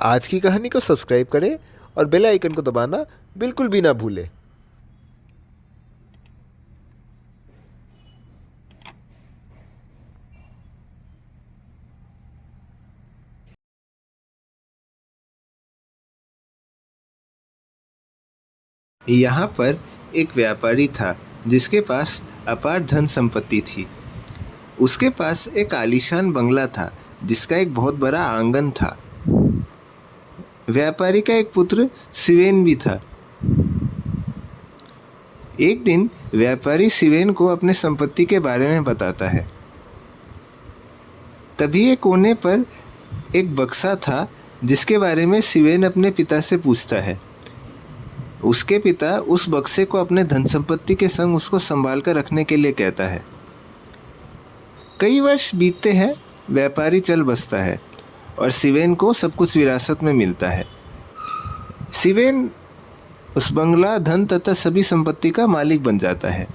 आज की कहानी को सब्सक्राइब करें और बेल आइकन को दबाना बिल्कुल भी ना भूलें। यहाँ पर एक व्यापारी था जिसके पास अपार धन संपत्ति थी। उसके पास एक आलीशान बंगला था जिसका एक बहुत बड़ा आंगन था। व्यापारी का एक पुत्र सिवेन भी था। एक दिन व्यापारी सिवेन को अपने संपत्ति के बारे में बताता है। तभी एक कोने पर एक बक्सा था जिसके बारे में सिवेन अपने पिता से पूछता है। उसके पिता उस बक्से को अपने धन संपत्ति के संग उसको संभाल कर रखने के लिए कहता है। कई वर्ष बीतते हैं, व्यापारी चल बसता है और सिवेन को सब कुछ विरासत में मिलता है। सिवेन उस बंगला, धन तथा सभी संपत्ति का मालिक बन जाता है,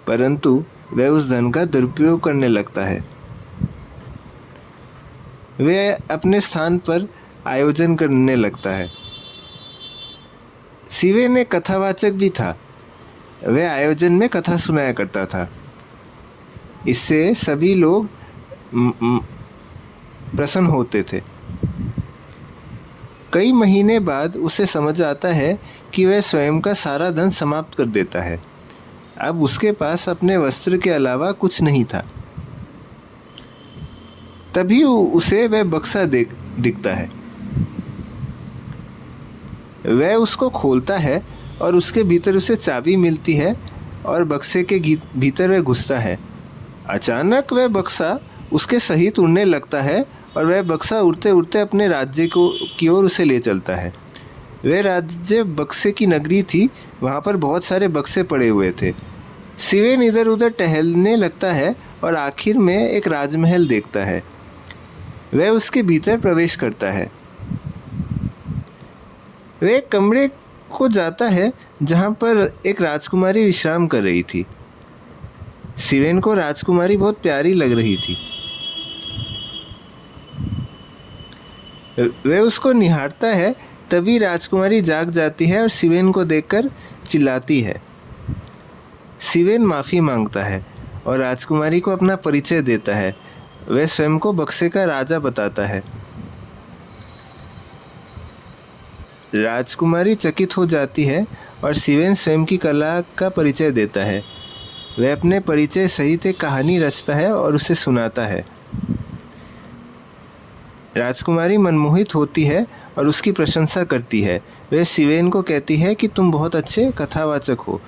परंतु वह उस धन का दुरुपयोग करने लगता है। वह अपने स्थान पर आयोजन करने लगता है। सिवेन एक कथावाचक भी था। वह आयोजन में कथा सुनाया करता था। इससे सभी लोग प्रसन्न होते थे। कई महीने बाद उसे समझ आता है कि वह स्वयं का सारा धन समाप्त कर देता है। अब उसके पास अपने वस्त्र के अलावा कुछ नहीं था। तभी उसे वह बक्सा दिखता है। वह उसको खोलता है और उसके भीतर उसे चाबी मिलती है और बक्से के भीतर वह घुसता है। अचानक वह बक्सा उसके सहित उड़ने लगता है और वह बक्सा उड़ते उड़ते अपने राज्य की ओर उसे ले चलता है। वह राज्य बक्से की नगरी थी। वहाँ पर बहुत सारे बक्से पड़े हुए थे। सिवेन इधर उधर टहलने लगता है और आखिर में एक राजमहल देखता है। वह उसके भीतर प्रवेश करता है। वह एक कमरे को जाता है जहाँ पर एक राजकुमारी विश्राम कर रही थी। सिवेन को राजकुमारी बहुत प्यारी लग रही थी। वह उसको निहारता है। तभी राजकुमारी जाग जाती है और सिवेन को देखकर चिल्लाती है। सिवेन माफ़ी मांगता है और राजकुमारी को अपना परिचय देता है। वह स्वयं को बक्से का राजा बताता है। राजकुमारी चकित हो जाती है और सिवेन स्वयं की कला का परिचय देता है। वह अपने परिचय सहित एक कहानी रचता है और उसे सुनाता है। राजकुमारी मनमोहित होती है और उसकी प्रशंसा करती है। वह सिवेन को कहती है कि तुम बहुत अच्छे कथावाचक हो।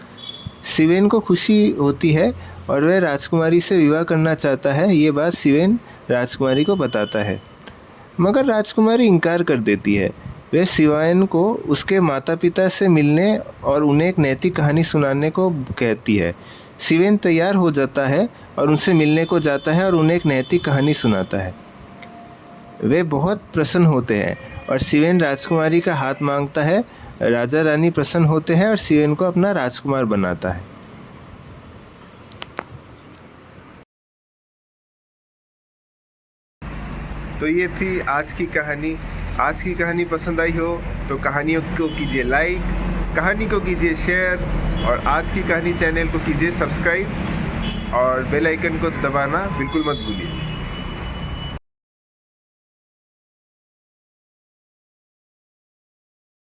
सिवेन को खुशी होती है और वह राजकुमारी से विवाह करना चाहता है। ये बात सिवेन राजकुमारी को बताता है, मगर राजकुमारी इनकार कर देती है। वह सिवेन को उसके माता पिता से मिलने और उन्हें एक नैतिक कहानी सुनाने को कहती है। सिवेन तैयार हो जाता है और उनसे मिलने को जाता है और उन्हें एक नैतिक कहानी सुनाता है। वे बहुत प्रसन्न होते हैं और सिवेन राजकुमारी का हाथ मांगता है। राजा रानी प्रसन्न होते हैं और सिवेन को अपना राजकुमार बनाता है। तो ये थी आज की कहानी। आज की कहानी पसंद आई हो तो कहानियों को कीजिए लाइक, कहानी को कीजिए शेयर और आज की कहानी चैनल को कीजिए सब्सक्राइब और बेल आइकन को दबाना बिल्कुल मत भूलिए।